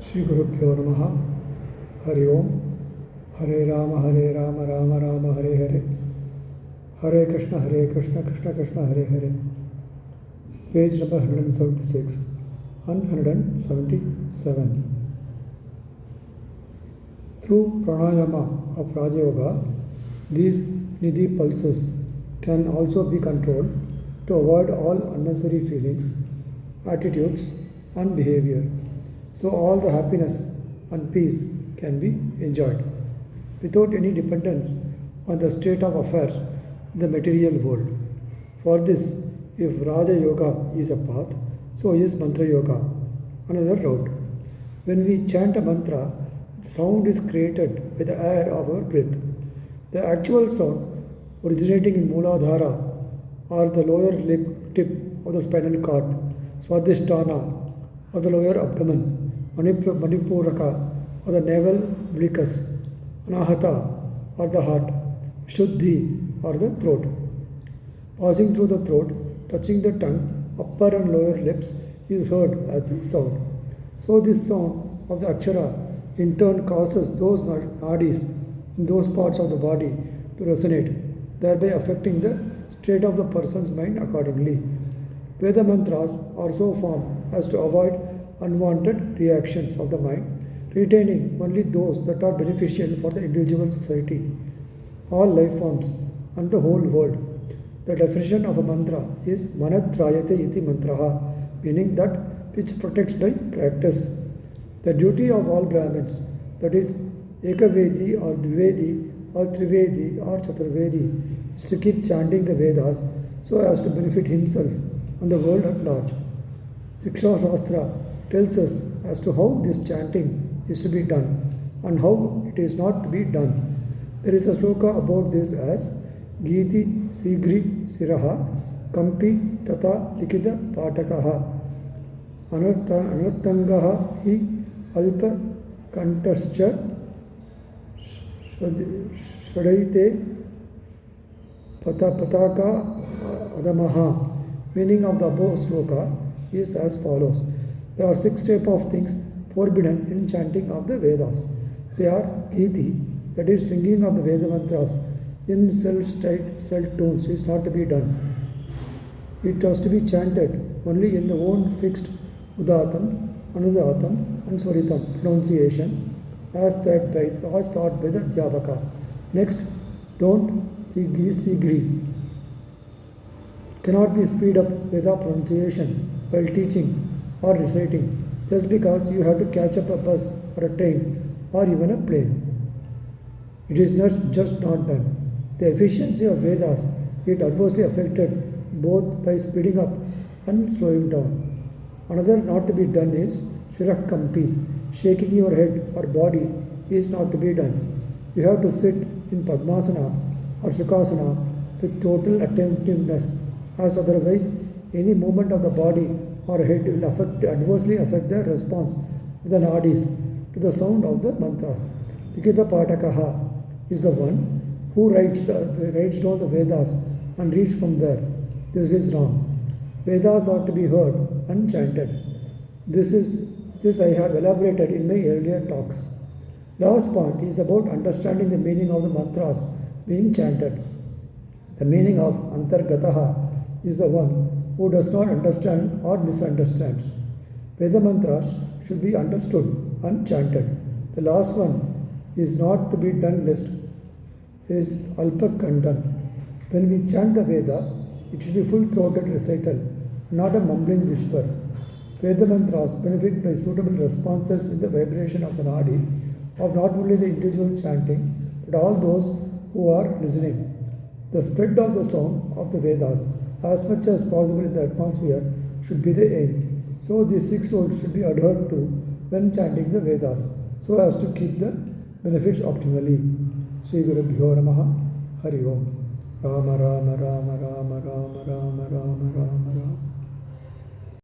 Shri Gurubhyo Namaha. Hari Om. Hare Rama, Rama Rama, Hare Hare. Hare Krishna, Krishna Krishna, Hare Hare. Page number 176 and 177. Through pranayama of Raja Yoga, these nidhi pulses can also be controlled to avoid all unnecessary feelings, attitudes, and behavior. So all the happiness and peace can be enjoyed without any dependence on the state of affairs in the material world. For this, if Raja Yoga is a path, so is Mantra Yoga, another route. When we chant a mantra, the sound is created by the air of our breath. The actual sound originating in Mooladhara or the lower lip tip of the spinal cord, Swadhisthana or the lower abdomen, Manipuraka or the navel obliquus, Anahata or the heart, Shuddhi or the throat. Passing through the throat, touching the tongue, upper and lower lips is heard as a sound. So this sound of the Akshara in turn causes those nadis in those parts of the body to resonate, thereby affecting the state of the person's mind accordingly. Veda mantras are so formed as to avoid unwanted reactions of the mind, retaining only those that are beneficial for the individual society, all life forms, and the whole world. The definition of a mantra is Manatrayate iti mantraha, meaning that which protects by practice. The duty of all Brahmins, that is Ekavedi or Dvivedi or Trivedi or Chaturvedi, is to keep chanting the Vedas so as to benefit himself and the world at large. Siksha Shastra tells us as to how this chanting is to be done and how it is not to be done. There is a sloka about this as Giti Sigri Siraha Kampi Tata Likita Patakaha Anartangaha Hi Alpa Kantascha Shadaite Pataka Adamaha. Meaning of the above sloka is as follows. There are 6 types of things forbidden in chanting of the Vedas. They are Giti, that is singing of the Veda mantras in self tones is not to be done. It has to be chanted only in the own fixed Udatam, Anudatam and Swaritam pronunciation as thought by the Dhyavaka. Next, don't Sigri. Cannot be speed up Veda pronunciation while teaching or reciting just because you have to catch up a bus or a train or even a plane. It is just not done. The efficiency of Vedas is adversely affected both by speeding up and slowing down. Another not to be done is Shirak Kampi, shaking your head or body is not to be done. You have to sit in Padmasana or Sukhasana with total attentiveness, as otherwise any movement of the body or head will adversely affect the response of the nadis to the sound of the mantras. Likita Patakaha is the one who writes down the Vedas and reads from there. This is wrong. Vedas are to be heard and chanted. This I have elaborated in my earlier talks. Last part is about understanding the meaning of the mantras being chanted. The meaning of Antargataha is the one who does not understand or misunderstands. Veda mantras should be understood and chanted. The last one is not to be done list is Alpakandan. When we chant the Vedas, it should be full-throated recital, not a mumbling whisper. Veda mantras benefit by suitable responses in the vibration of the nadi of not only the individual chanting, but all those who are listening. The spread of the sound of the Vedas as much as possible in the atmosphere should be the aim. So these 6 rules should be adhered to when chanting the Vedas so as to keep the benefits optimally. Shri Gurubhyo Namaha. Hari Om. Rama Rama Rama Rama Rama Rama Rama Rama Rama.